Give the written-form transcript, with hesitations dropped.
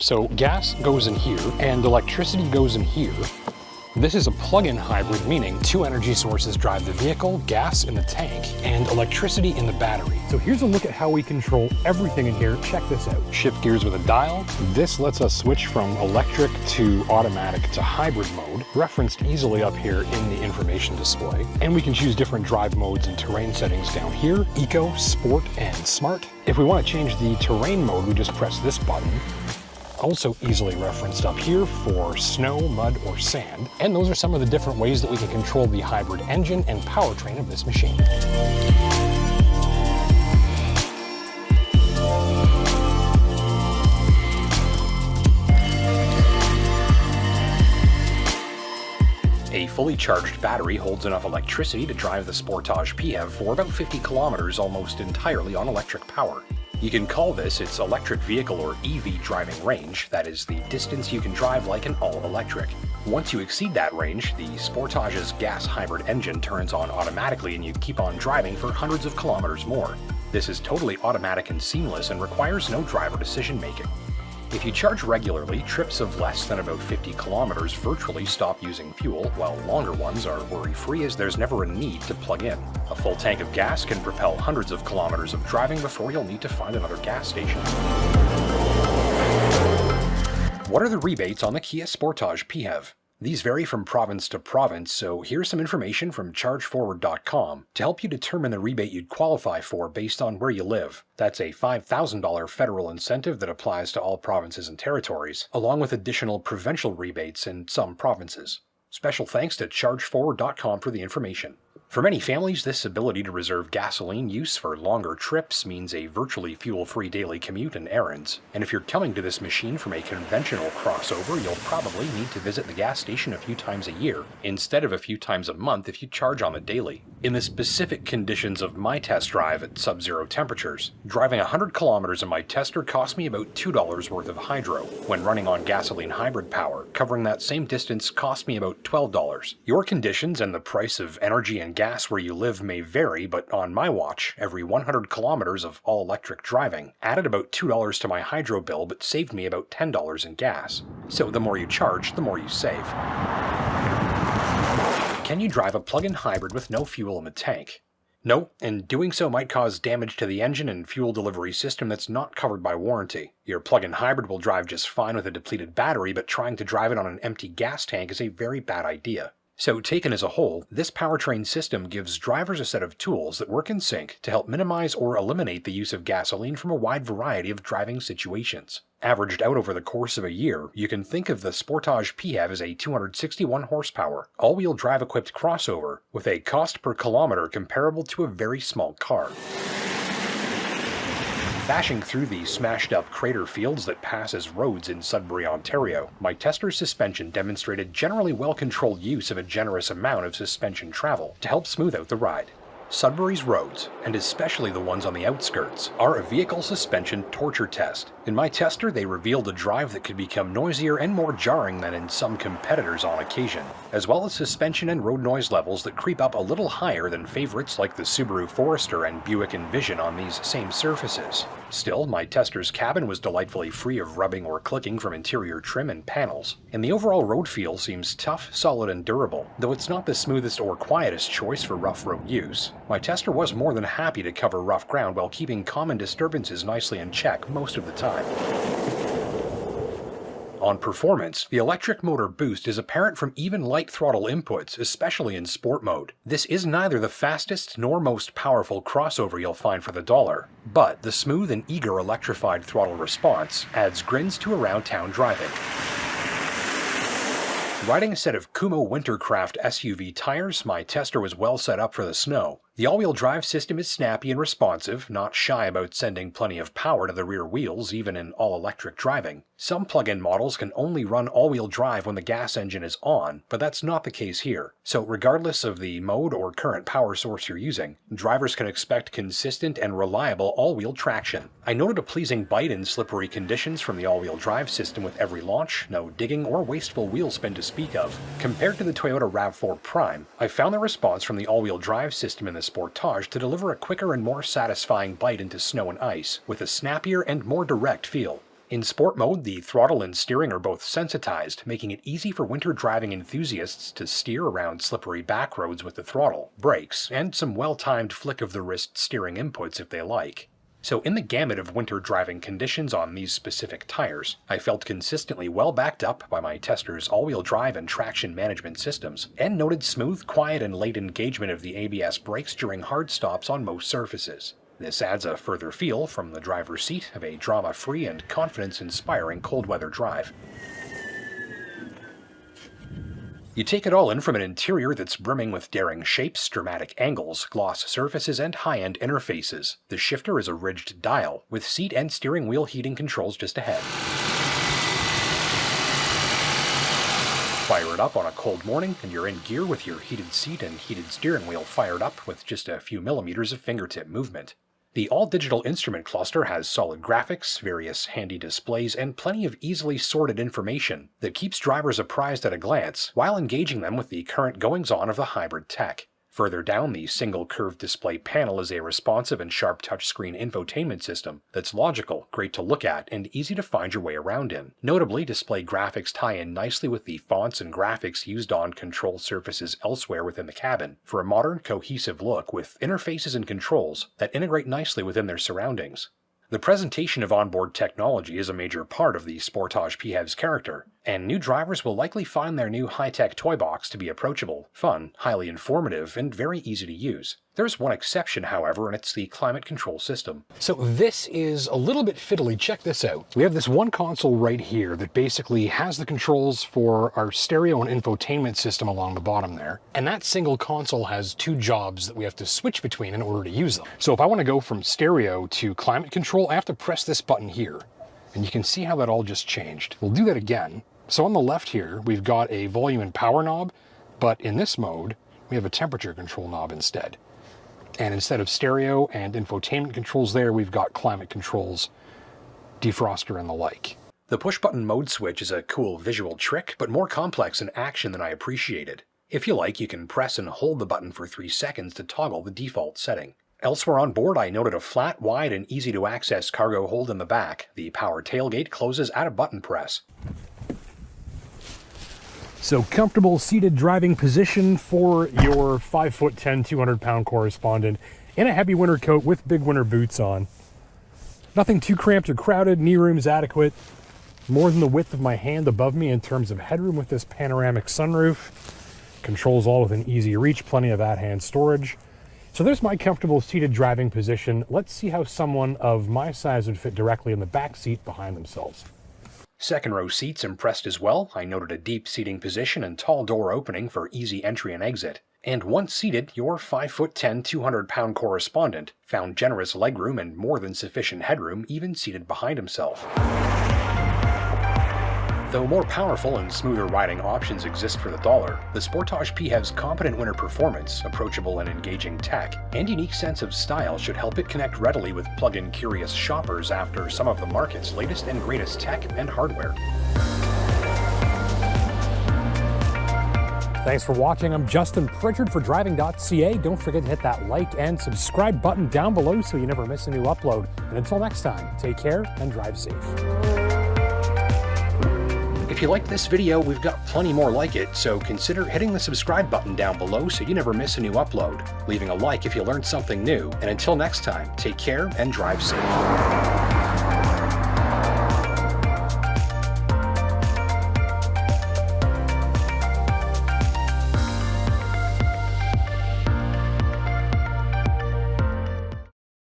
So gas goes in here and electricity goes in here. This is a plug-in hybrid, meaning two energy sources drive the vehicle, gas in the tank, and electricity in the battery. So here's a look at how we control everything in here. Check this out. Shift gears with a dial. This lets us switch from electric to automatic to hybrid mode, referenced easily up here in the information display. And we can choose different drive modes and terrain settings down here: Eco, Sport, and Smart. If we want to change the terrain mode, we just press this button. Also easily referenced up here for snow, mud, or sand. And those are some of the different ways that we can control the hybrid engine and powertrain of this machine. A fully charged battery holds enough electricity to drive the Sportage PHEV for about 50 kilometers almost entirely on electric power. You can call this its electric vehicle or EV driving range, that is the distance you can drive like an all-electric. Once you exceed that range, the Sportage's gas hybrid engine turns on automatically and you keep on driving for hundreds of kilometers more. This is totally automatic and seamless and requires no driver decision making. If you charge regularly, trips of less than about 50 kilometers virtually stop using fuel, while longer ones are worry-free as there's never a need to plug in. A full tank of gas can propel hundreds of kilometers of driving before you'll need to find another gas station. What are the rebates on the Kia Sportage PHEV? These vary from province to province, so here's some information from ChargeForward.com to help you determine the rebate you'd qualify for based on where you live. That's a $5,000 federal incentive that applies to all provinces and territories, along with additional provincial rebates in some provinces. Special thanks to ChargeForward.com for the information. For many families, this ability to reserve gasoline use for longer trips means a virtually fuel-free daily commute and errands. And if you're coming to this machine from a conventional crossover, you'll probably need to visit the gas station a few times a year, instead of a few times a month if you charge on the daily. In the specific conditions of my test drive at sub-zero temperatures, driving 100 kilometers in my tester cost me about $2 worth of hydro. When running on gasoline hybrid power, covering that same distance cost me about $12. Your conditions and the price of energy and gas where you live may vary, but on my watch, every 100 kilometers of all-electric driving added about $2 to my hydro bill but saved me about $10 in gas. So the more you charge, the more you save. Can you drive a plug-in hybrid with no fuel in the tank? No, and doing so might cause damage to the engine and fuel delivery system that's not covered by warranty. Your plug-in hybrid will drive just fine with a depleted battery, but trying to drive it on an empty gas tank is a very bad idea. So taken as a whole, this powertrain system gives drivers a set of tools that work in sync to help minimize or eliminate the use of gasoline from a wide variety of driving situations. Averaged out over the course of a year, you can think of the Sportage PHEV as a 261 horsepower, all-wheel drive equipped crossover with a cost per kilometer comparable to a very small car. Bashing through the smashed-up crater fields that pass as roads in Sudbury, Ontario, my tester's suspension demonstrated generally well-controlled use of a generous amount of suspension travel to help smooth out the ride. Sudbury's roads, and especially the ones on the outskirts, are a vehicle suspension torture test. In my tester, they revealed a drive that could become noisier and more jarring than in some competitors on occasion, as well as suspension and road noise levels that creep up a little higher than favorites like the Subaru Forester and Buick Envision on these same surfaces. Still, my tester's cabin was delightfully free of rubbing or clicking from interior trim and panels, and the overall road feel seems tough, solid, and durable, though it's not the smoothest or quietest choice for rough road use. My tester was more than happy to cover rough ground while keeping common disturbances nicely in check most of the time. On performance, the electric motor boost is apparent from even light throttle inputs, especially in sport mode. This is neither the fastest nor most powerful crossover you'll find for the dollar, but the smooth and eager electrified throttle response adds grins to around-town driving. Riding a set of Kumho Wintercraft SUV tires, my tester was well set up for the snow. The all-wheel drive system is snappy and responsive, not shy about sending plenty of power to the rear wheels even in all-electric driving. Some plug-in models can only run all-wheel drive when the gas engine is on, but that's not the case here. So regardless of the mode or current power source you're using, drivers can expect consistent and reliable all-wheel traction. I noted a pleasing bite in slippery conditions from the all-wheel drive system with every launch, no digging or wasteful wheel spin to speak of. Compared to the Toyota RAV4 Prime, I found the response from the all-wheel drive system in the Sportage to deliver a quicker and more satisfying bite into snow and ice, with a snappier and more direct feel. In sport mode, the throttle and steering are both sensitized, making it easy for winter driving enthusiasts to steer around slippery back roads with the throttle, brakes, and some well-timed flick-of-the-wrist steering inputs if they like. So in the gamut of winter driving conditions on these specific tires, I felt consistently well backed up by my tester's all-wheel drive and traction management systems, and noted smooth, quiet, and late engagement of the ABS brakes during hard stops on most surfaces. This adds a further feel from the driver's seat of a drama-free and confidence-inspiring cold-weather drive. You take it all in from an interior that's brimming with daring shapes, dramatic angles, gloss surfaces, and high-end interfaces. The shifter is a ridged dial, with seat and steering wheel heating controls just ahead. Fire it up on a cold morning, and you're in gear with your heated seat and heated steering wheel fired up with just a few millimeters of fingertip movement. The all-digital instrument cluster has solid graphics, various handy displays, and plenty of easily sorted information that keeps drivers apprised at a glance while engaging them with the current goings-on of the hybrid tech. Further down, the single curved display panel is a responsive and sharp touchscreen infotainment system that's logical, great to look at, and easy to find your way around in. Notably, display graphics tie in nicely with the fonts and graphics used on control surfaces elsewhere within the cabin for a modern, cohesive look with interfaces and controls that integrate nicely within their surroundings. The presentation of onboard technology is a major part of the Sportage PHEV's character, and new drivers will likely find their new high-tech toy box to be approachable, fun, highly informative, and very easy to use. There's one exception, however, and it's the climate control system. So this is a little bit fiddly. Check this out. We have this one console right here that basically has the controls for our stereo and infotainment system along the bottom there. And that single console has two jobs that we have to switch between in order to use them. So if I want to go from stereo to climate control, I have to press this button here. And you can see how that all just changed. We'll do that again. So on the left here, we've got a volume and power knob, but in this mode, we have a temperature control knob instead. And instead of stereo and infotainment controls there, we've got climate controls, defroster, and the like. The push-button mode switch is a cool visual trick, but more complex in action than I appreciated. If you like, you can press and hold the button for 3 seconds to toggle the default setting. Elsewhere on board, I noted a flat, wide, and easy-to-access cargo hold in the back. The power tailgate closes at a button press. So comfortable seated driving position for your 5'10", 200-pound correspondent in a heavy winter coat with big winter boots on. Nothing too cramped or crowded, knee room's adequate. More than the width of my hand above me in terms of headroom with this panoramic sunroof. Controls all within easy reach, plenty of at-hand storage. So there's my comfortable seated driving position. Let's see how someone of my size would fit directly in the back seat behind themselves. Second row seats impressed as well. I noted a deep seating position and tall door opening for easy entry and exit. And once seated, your 5'10", 200-pound correspondent found generous legroom and more than sufficient headroom even seated behind himself. Though more powerful and smoother riding options exist for the dollar, the Sportage PHEV's competent winter performance, approachable and engaging tech, and unique sense of style should help it connect readily with plug-in curious shoppers after some of the market's latest and greatest tech and hardware. Thanks for watching. I'm Justin Pritchard for Driving.ca. Don't forget to hit that like and subscribe button down below so you never miss a new upload. And until next time, take care and drive safe. If you liked this video, we've got plenty more like it, so consider hitting the subscribe button down below so you never miss a new upload, leaving a like if you learned something new, and until next time, take care and drive safe.